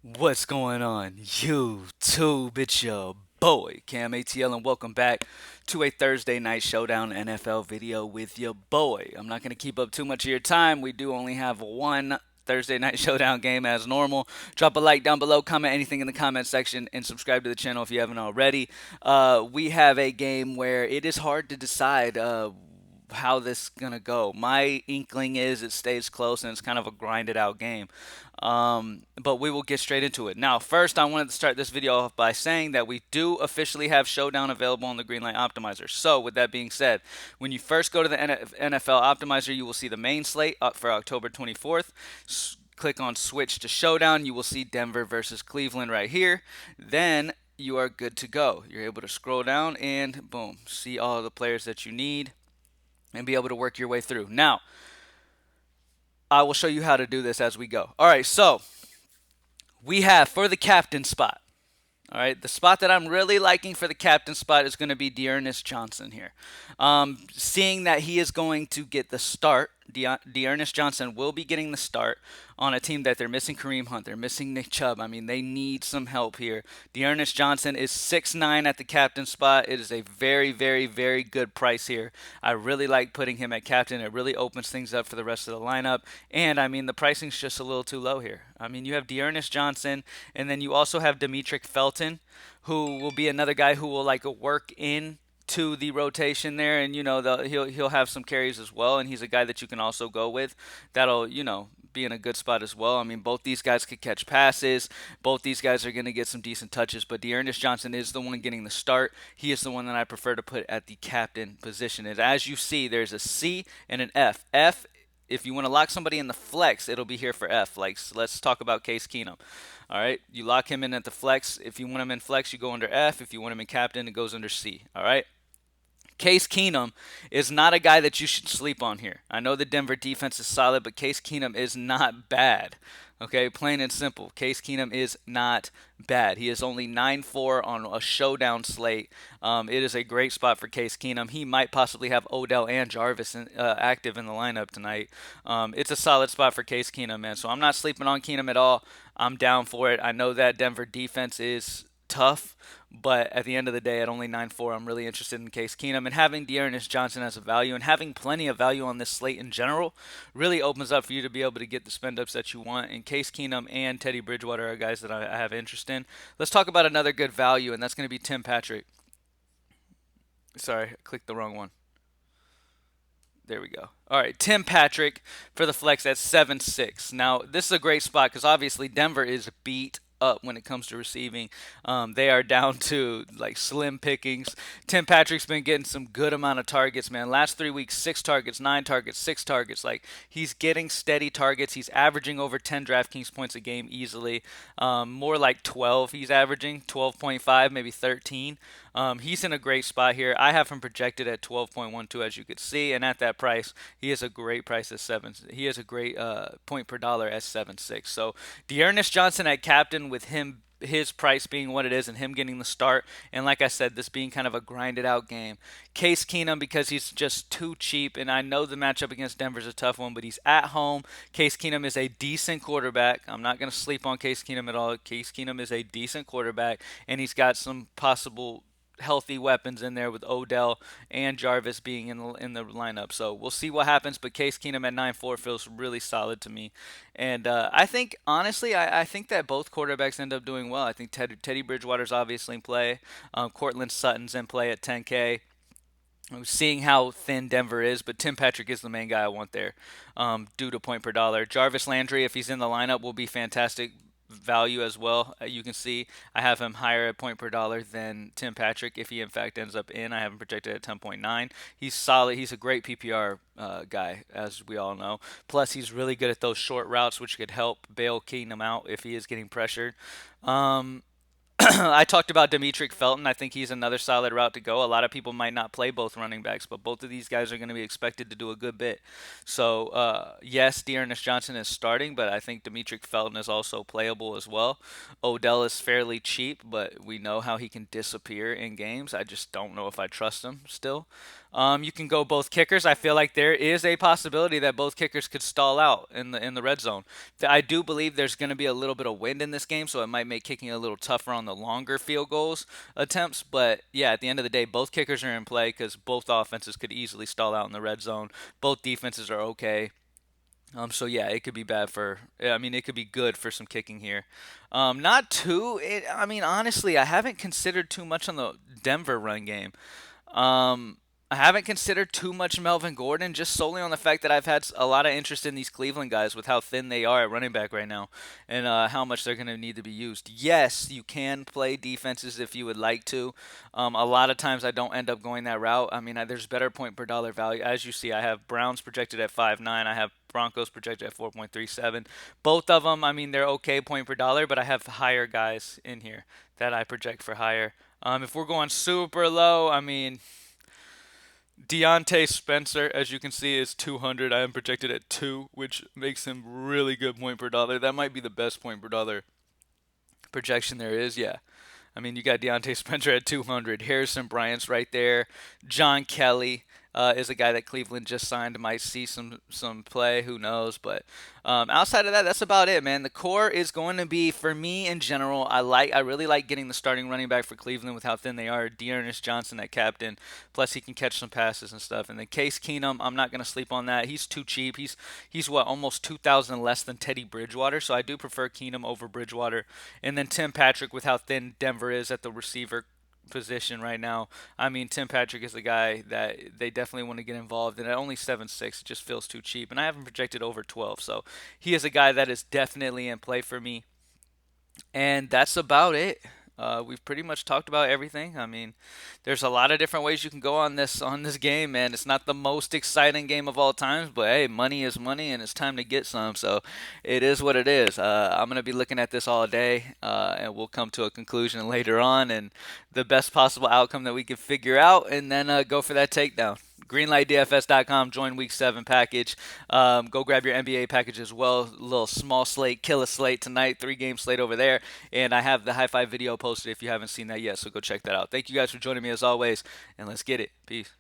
What's going on, YouTube? It's your boy, CamATL, and welcome back to a Thursday Night Showdown NFL video with your boy. I'm not going to keep up too much of your time. We do only have one Thursday Night Showdown game as normal. Drop a like down below, comment anything in the comment section, and subscribe to the channel if you haven't already. We have a game where it is hard to decide how this is gonna go. My inkling is it stays close and it's kind of a grinded out game. But we will get straight into it. Now, first, I wanted to start this video off by saying that we do officially have Showdown available on the Greenlight Optimizer. So, with that being said, when you first go to the NFL Optimizer, you will see the main slate up for October 24th. Click on Switch to Showdown. You will see Denver versus Cleveland right here. Then you are good to go. You're able to scroll down and boom, see all the players that you need and be able to work your way through. Now, I will show you how to do this as we go. All right, so we have for the captain spot. All right, the spot that I'm really liking for the captain spot is going to be Dearness Johnson here. Seeing that he is going to get the start, Dearness Johnson will be getting the start on a team that they're missing Kareem Hunt, they're missing Nick Chubb. I mean, they need some help here. Dearness Johnson is 6'9" at the captain spot. It is a very, very, very good price here. I really like putting him at captain. It really opens things up for the rest of the lineup. And I mean, the pricing's just a little too low here. I mean, you have Dearness Johnson, and then you also have Demetric Felton, who will be another guy who will like work in to the rotation there, and he'll have some carries as well, and he's a guy that you can also go with. That'll be in a good spot as well. I mean, both these guys could catch passes. Both these guys are going to get some decent touches, but Dearness Johnson is the one getting the start. He is the one that I prefer to put at the captain position. And as you see, there's a C and an F. F, if you want to lock somebody in the flex, it'll be here for F. Like, so let's talk about Case Keenum. All right, you lock him in at the flex. If you want him in flex, you go under F. If you want him in captain, it goes under C. All right. Case Keenum is not a guy that you should sleep on here. I know the Denver defense is solid, but Case Keenum is not bad. Okay, plain and simple. Case Keenum is not bad. He is only 9-4 on a showdown slate. It is a great spot for Case Keenum. He might possibly have Odell and Jarvis active in the lineup tonight. It's a solid spot for Case Keenum, man. So I'm not sleeping on Keenum at all. I'm down for it. I know that Denver defense is tough, but at the end of the day, at only 9-4, I'm really interested in Case Keenum. And having Dearness Johnson as a value and having plenty of value on this slate in general really opens up for you to be able to get the spend ups that you want. And Case Keenum and Teddy Bridgewater are guys that I have interest in. Let's talk about another good value, and that's going to be Tim Patrick. Sorry, I clicked the wrong one. There we go. All right, Tim Patrick for the flex at 7-6. Now, this is a great spot because obviously Denver is beat up when it comes to receiving. They are down to like slim pickings. Tim Patrick's been getting some good amount of targets, man. Last 3 weeks, 6 targets, 9 targets, 6 targets. Like he's getting steady targets. He's averaging over 10 DraftKings points a game easily. More like 12. He's averaging 12.5, maybe 13. He's in a great spot here. I have him projected at 12.12, as you could see, and at that price, he is a great price at seven. He is a great point per dollar at 7.6. So Dearness Johnson at captain with him, his price being what it is and him getting the start, and like I said, this being kind of a grinded out game. Case Keenum, because he's just too cheap, and I know the matchup against Denver is a tough one, but he's at home. Case Keenum is a decent quarterback. I'm not going to sleep on Case Keenum at all. Case Keenum is a decent quarterback, and he's got some possible healthy weapons in there with Odell and Jarvis being in the lineup. So we'll see what happens. But Case Keenum at 9-4 feels really solid to me, and I think honestly, I think that both quarterbacks end up doing well. I think Teddy Bridgewater's obviously in play. Cortland Sutton's in play at 10K. I'm seeing how thin Denver is, but Tim Patrick is the main guy I want there, due to point per dollar. Jarvis Landry, if he's in the lineup, will be fantastic value as well. You can see I have him higher at point per dollar than Tim Patrick. If he in fact ends up in, I have him projected at 10.9. He's solid. He's a great PPR guy, as we all know. Plus, he's really good at those short routes, which could help bail Keenum out if he is getting pressured. Um, I talked about Demetric Felton. I think he's another solid route to go. A lot of people might not play both running backs, but both of these guys are going to be expected to do a good bit. So, yes, Dearness Johnson is starting, but I think Demetric Felton is also playable as well. Odell is fairly cheap, but we know how he can disappear in games. I just don't know if I trust him still. You can go both kickers. I feel like there is a possibility that both kickers could stall out in the red zone. I do believe there's going to be a little bit of wind in this game, so it might make kicking a little tougher on the longer field goals attempts. But yeah, at the end of the day, both kickers are in play because both offenses could easily stall out in the red zone. Both defenses are okay. So yeah, it could be bad for. I mean, it could be good for some kicking here. Not too. I mean, honestly, I haven't considered too much on the Denver run game. Um, I haven't considered too much Melvin Gordon, just solely on the fact that I've had a lot of interest in these Cleveland guys with how thin they are at running back right now and how much they're going to need to be used. Yes, you can play defenses if you would like to. A lot of times I don't end up going that route. I mean, there's better point per dollar value. As you see, I have Browns projected at 5.9. I have Broncos projected at 4.37. Both of them, I mean, they're okay point per dollar, but I have higher guys in here that I project for higher. If we're going super low, I mean, Deontay Spencer, as you can see, is 200. I am projected at 2, which makes him really good point per dollar. That might be the best point per dollar projection there is, yeah. I mean, you got Deontay Spencer at 200. Harrison Bryant's right there. John Kelly is a guy that Cleveland just signed. Might see some play. Who knows? But outside of that, that's about it, man. The core is going to be for me in general. I really like getting the starting running back for Cleveland with how thin they are. Dearness Johnson at captain. Plus he can catch some passes and stuff. And then Case Keenum, I'm not going to sleep on that. He's too cheap. He's what, almost 2,000 less than Teddy Bridgewater. So I do prefer Keenum over Bridgewater. And then Tim Patrick with how thin Denver is at the receiver position right now. I mean, Tim Patrick is the guy that they definitely want to get involved in. At only 7.6, it just feels too cheap. And I haven't projected over 12. So he is a guy that is definitely in play for me. And that's about it. We've pretty much talked about everything. I mean, there's a lot of different ways you can go on this game, man. It's not the most exciting game of all times, but hey, money is money, and it's time to get some. So it is what it is. I'm gonna be looking at this all day, and we'll come to a conclusion later on, and the best possible outcome that we can figure out, and then go for that takedown. GreenlightDFS.com, join Week 7 package. Go grab your NBA package as well. A little small slate, killer slate tonight, 3-game slate over there. And I have the high five video posted if you haven't seen that yet, so go check that out. Thank you guys for joining me as always, and let's get it. Peace.